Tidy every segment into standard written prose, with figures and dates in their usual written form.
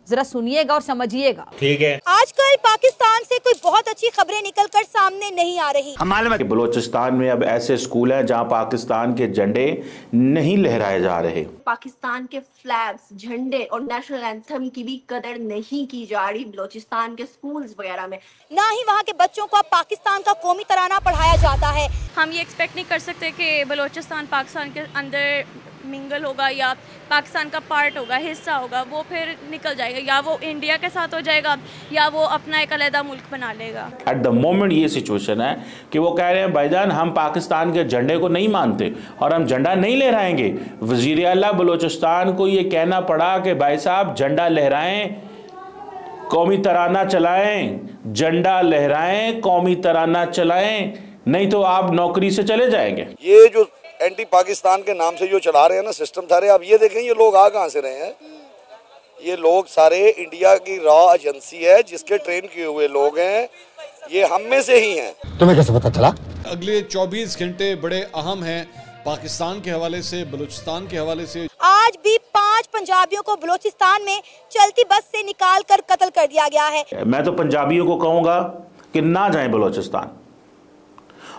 जरा सुनिएगा और समझिएगा। ठीक है। आजकल पाकिस्तान से कोई बहुत अच्छी खबरें निकलकर सामने नहीं आ रही। मालूम है कि बलूचिस्तान में अब ऐसे स्कूल हैं जहां पाकिस्तान के झंडे नहीं लहराए जा रहे। पाकिस्तान के फ्लैग्स, झंडे और नेशनल एंथम की भी कदर नहीं की जा रही बलूचिस्तान के स्कूल्स वगैरह में। ना ही वहाँ के बच्चों को अब पाकिस्तान का कौमी तराना पढ़ाया जाता है। हम ये एक्सपेक्ट नहीं कर सकते कि बलूचिस्तान पाकिस्तान के अंदर मिंगल होगा या पाकिस्तान का पार्ट होगा, हिस्सा होगा, वो फिर निकल जाएगा, या वो इंडिया के साथ हो जाएगा या वो अपना एक अलग मुल्क बना लेगा। एट द मोमेंट ये सिचुएशन है कि वो कह रहे हैं भाईजान हम पाकिस्तान के झंडे को नहीं मानते और हम झंडा नहीं लहराएंगे। वजीर आला बलूचिस्तान को ये कहना पड़ा कि भाई साहब झंडा लहराएं, कौमी तराना चलाएं, झंडा लहराएं, कौमी तराना चलाएं, नहीं तो आप नौकरी से चले जाएंगे। ये जो एंटी पाकिस्तान के नाम से जो चला रहे हैं ना सिस्टम सारे, आप ये देखें ये लोग आ कहाँ से रहे हैं। ये लोग सारे इंडिया की रॉ एजेंसी है जिसके ट्रेन किए हुए लोग हैं, ये हम में से ही हैं। तुम्हें कैसे पता चला? अगले 24 घंटे बड़े अहम हैं पाकिस्तान के हवाले से, बलूचिस्तान के हवाले से। आज भी 5 पंजाबियों को बलूचिस्तान में चलती बस से निकाल कर कत्ल कर दिया गया है। मैं तो पंजाबियों को कहूँगा कि ना जाएं बलूचिस्तान,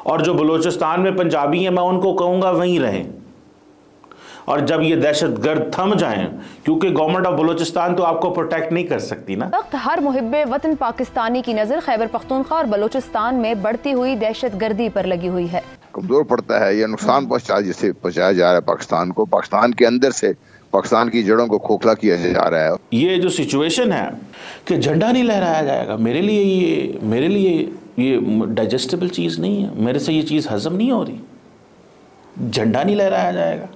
और जो बलूचिस्तान में पंजाबी हैं मैं उनको कहूँगा वहीं रहें। और जब ये दहशतगर्द थम जाएं, क्योंकि गवर्नमेंट ऑफ बलूचिस्तान तो आपको प्रोटेक्ट नहीं कर सकती ना। वक्त हर मुहिब्बे वतन पाकिस्तानी की नजर खैबर पख्तूनख्वा और बलूचिस्तान में बढ़ती हुई दहशतगर्दी पर लगी हुई है। कमजोर पड़ता है, यह नुकसान पहुंचाया जा रहा है पाकिस्तान को, पाकिस्तान के अंदर से पाकिस्तान की जड़ों को खोखला किया जा रहा है। ये जो सिचुएशन है कि झंडा नहीं लहराया जाएगा, मेरे लिए ये डाइजेस्टेबल चीज़ नहीं है, मेरे से ये चीज़ हजम नहीं हो रही। झंडा नहीं लहराया जाएगा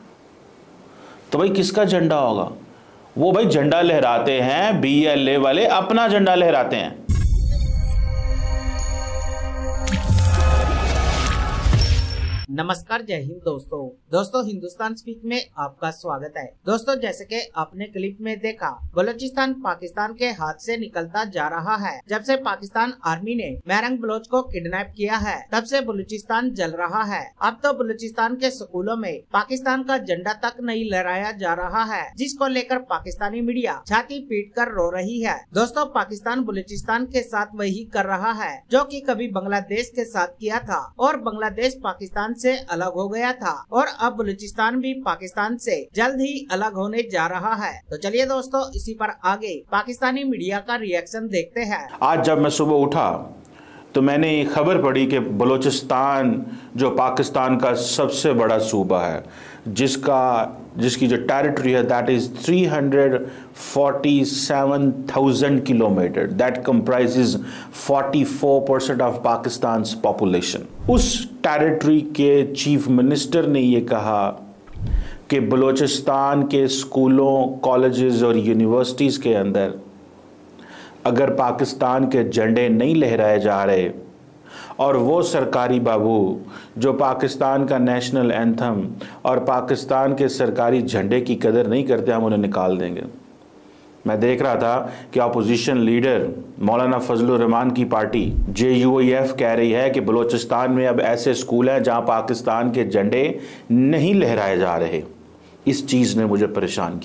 तो भाई किसका झंडा होगा? वो भाई झंडा लहराते हैं BLA वाले, अपना झंडा लहराते हैं। नमस्कार, जय हिंद दोस्तों हिंदुस्तान स्पीक में आपका स्वागत है। दोस्तों जैसे कि आपने क्लिप में देखा, बलूचिस्तान पाकिस्तान के हाथ से निकलता जा रहा है। जब से पाकिस्तान आर्मी ने मेहरंग बलोच को किडनैप किया है तब से बलूचिस्तान जल रहा है। अब तो बलूचिस्तान के स्कूलों में पाकिस्तान का झंडा तक नहीं लहराया जा रहा है, जिसको लेकर पाकिस्तानी मीडिया छाती पीट कर रो रही है। दोस्तों पाकिस्तान बलूचिस्तान के साथ वही कर रहा है जो कि कभी बांग्लादेश के साथ किया था, और बांग्लादेश पाकिस्तान से अलग हो गया था, और अब बलूचिस्तान भी पाकिस्तान से जल्द ही अलग होने जा रहा है। तो चलिए दोस्तों इसी पर आगे पाकिस्तानी मीडिया का रिएक्शन देखते हैं। आज जब मैं सुबह उठा तो मैंने ये खबर पढ़ी कि बलूचिस्तान जो पाकिस्तान का सबसे बड़ा सूबा है, जिसकी जो टेरिटरी है that is 347,000 kilometre, that comprises 44% of Pakistan population. उस टेरिटरी के चीफ मिनिस्टर ने ये कहा कि बलूचिस्तान के स्कूलों, कॉलेजेस और यूनिवर्सिटीज़ के अंदर अगर पाकिस्तान के झंडे नहीं लहराए जा रहे और वो सरकारी बाबू जो पाकिस्तान का नेशनल एंथम और पाकिस्तान के सरकारी झंडे की कदर नहीं करते, हम उन्हें निकाल देंगे। मैं देख रहा था कि अपोजिशन लीडर मौलाना फजलुर रहमान की पार्टी JUIF कह रही है कि बलूचिस्तान में अब ऐसे स्कूल हैं जहां पाकिस्तान के झंडे नहीं लहराए जा रहे। इस चीज़ ने मुझे परेशान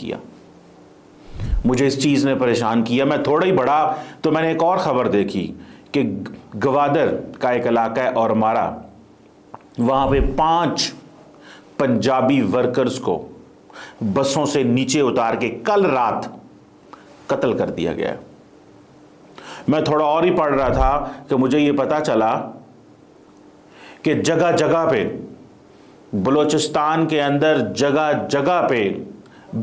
किया, मैं थोड़ा ही बड़ा तो मैंने एक और ख़बर देखी कि गवादर का एक इलाका है और हमारा, वहाँ पे 5 पंजाबी वर्कर्स को बसों से नीचे उतार के कल रात कत्ल कर दिया गया। मैं थोड़ा और ही पढ़ रहा था कि मुझे ये पता चला कि जगह जगह पे बलूचिस्तान के अंदर जगह जगह पे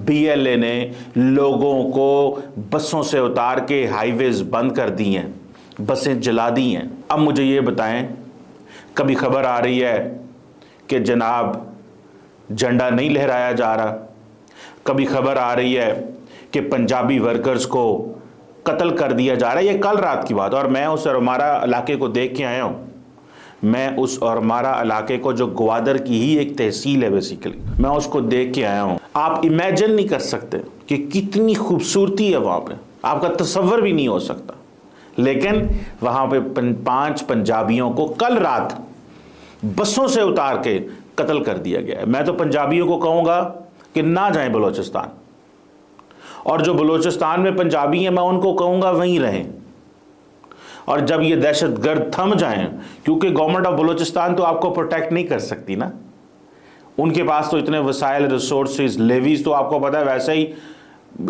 BLA ने लोगों को बसों से उतार के हाईवेज बंद कर दी हैं, बसें जला दी हैं। अब मुझे ये बताएं, कभी खबर आ रही है कि जनाब झंडा नहीं लहराया जा रहा, कभी खबर आ रही है कि पंजाबी वर्कर्स को कत्ल कर दिया जा रहा है। ये कल रात की बात, और मैं उस औरमारा इलाके को देख के आया हूँ। मैं उस औरमारा इलाके को, जो ग्वादर की ही एक तहसील है बेसिकली, मैं उसको देख के आया हूँ। आप इमेजिन नहीं कर सकते कि कितनी खूबसूरती है वहाँ पे, आपका तसव्वुर भी नहीं हो सकता। लेकिन वहाँ पे 5 पंजाबियों को कल रात बसों से उतार के कत्ल कर दिया गया है। मैं तो पंजाबियों को कहूँगा कि ना जाएं बलूचिस्तान, और जो बलूचिस्तान में पंजाबी हैं मैं उनको कहूँगा वहीं रहें। और जब ये दहशतगर्द थम जाएं, क्योंकि गवर्नमेंट ऑफ बलूचिस्तान तो आपको प्रोटेक्ट नहीं कर सकती ना, उनके पास तो इतने वसाइल, रिसोर्सेज, लेवीज तो आपको पता है वैसे ही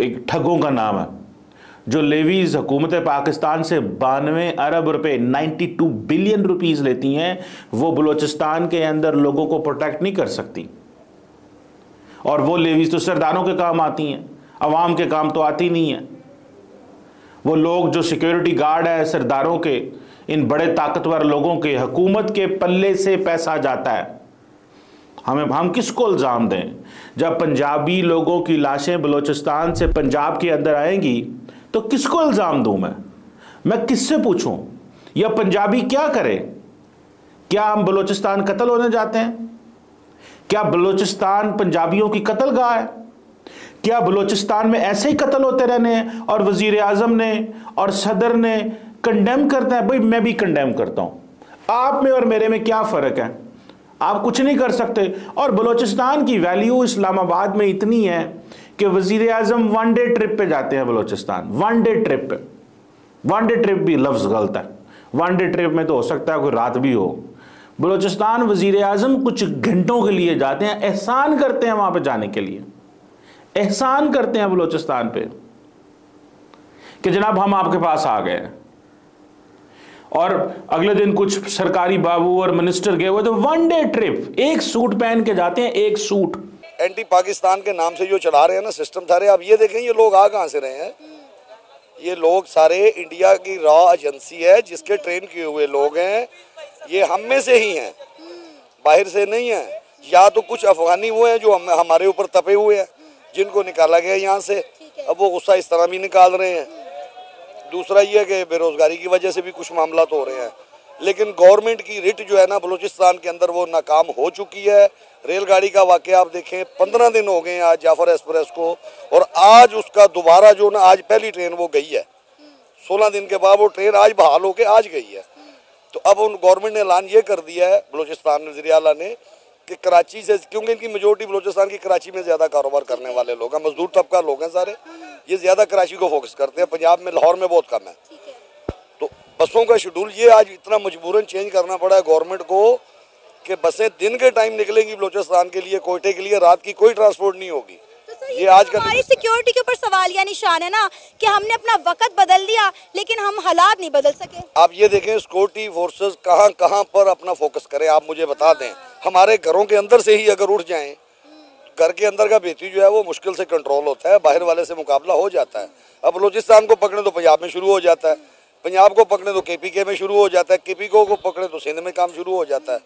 एक ठगों का नाम है। जो लेवीज हुकूमत पाकिस्तान से 92 अरब रुपए 92 बिलियन रुपीस लेती हैं, वो बलूचिस्तान के अंदर लोगों को प्रोटेक्ट नहीं कर सकती। और वो लेवीज तो सरदारों के काम आती हैं, अवाम के काम तो आती नहीं है। वो लोग जो सिक्योरिटी गार्ड है सरदारों के, इन बड़े ताकतवर लोगों के, हुकूमत के पल्ले से पैसा जाता है। हम किसको इल्ज़ाम दें? जब पंजाबी लोगों की लाशें बलूचिस्तान से पंजाब के अंदर आएंगी तो किसको इल्ज़ाम दूं मैं किससे पूछूं? या पंजाबी क्या करे? क्या हम बलूचिस्तान कत्ल होने जाते हैं? क्या बलूचिस्तान पंजाबियों की कत्लगाह है? क्या बलूचिस्तान में ऐसे ही कत्ल होते रहने हैं? और वजीर आजम ने और सदर ने कंडेम करता है। भाई मैं भी कंडेम करता हूं। आप में और मेरे में क्या फ़र्क है? आप कुछ नहीं कर सकते। और बलूचिस्तान की वैल्यू इस्लामाबाद में इतनी है कि वजीर आजम 1 डे ट्रिप पे जाते हैं बलूचिस्तान। 1 डे ट्रिप पे, 1 डे ट्रिप भी लफ्ज़ गलत है। 1 डे ट्रिप में तो हो सकता है कोई रात भी हो। बलूचिस्तान वजीर आजम कुछ घंटों के लिए जाते हैं, एहसान करते हैं वहां पे जाने के लिए, एहसान करते हैं बलूचिस्तान पे कि जनाब हम आपके पास आ गए। और अगले दिन कुछ सरकारी बाबू और मिनिस्टर गए हुए तो 1 डे ट्रिप, एक सूट पहन के जाते हैं, एक सूट। एंटी पाकिस्तान के नाम से जो चला रहे हैं ना सिस्टम सारे, अब ये देखें ये लोग आ कहाँ से रहे हैं। ये लोग सारे इंडिया की रॉ एजेंसी है जिसके ट्रेन किए हुए लोग हैं। ये हम में से ही हैं, बाहर से नहीं है। या तो कुछ अफगानी वो हैं जो हमारे ऊपर तपे हुए हैं, जिनको निकाला गया यहाँ से, अब वो गुस्सा इस तरह भी निकाल रहे हैं। दूसरा ये है कि बेरोजगारी की वजह से भी कुछ मामला तो हो रहे हैं। लेकिन गवर्नमेंट की रिट जो है ना बलूचिस्तान के अंदर वो नाकाम हो चुकी है। रेलगाड़ी का वाकया आप देखें, 15 दिन हो गए आज जाफर एक्सप्रेस को, और आज उसका दोबारा जो ना आज पहली ट्रेन वो गई है। 16 दिन के बाद वो ट्रेन आज बहाल होकर आज गई है। तो अब उन गवर्नमेंट ने ऐलान ये कर दिया है बलूचिस्तान में, वज़ीर आला ने, कि कराची से, क्योंकि इनकी मेजोरिटी बलूचिस्तान की कराची में ज़्यादा कारोबार करने वाले लोग हैं, मजदूर तबका लोग हैं सारे, ये ज़्यादा कराची को फोकस करते हैं। पंजाब में, लाहौर में बहुत कम है। तो बसों का शेड्यूल ये आज इतना मजबूरन चेंज करना पड़ा है गवर्नमेंट को कि बसें दिन के टाइम निकलेंगी बलूचिस्तान के लिए, कोयटे के लिए, रात की कोई ट्रांसपोर्ट नहीं होगी। ये आज का हमारी सिक्योरिटी के ऊपर सवाल या निशान है ना कि हमने अपना वक्त बदल लिया लेकिन हम हालात नहीं बदल सके। आप ये देखें सिक्योरिटी फोर्सेस कहाँ कहाँ पर अपना फोकस करें, आप मुझे बता दें। हमारे घरों के अंदर से ही अगर उठ जाएं, घर के अंदर का बेहती जो है वो मुश्किल से कंट्रोल होता है, बाहर वाले से मुकाबला हो जाता है। अब बलूचिस्तान को पकड़े तो पंजाब में शुरू हो जाता है, पंजाब को पकड़े तो KPK में शुरू हो जाता है, KPK को पकड़े तो सिंध में काम शुरू हो जाता है।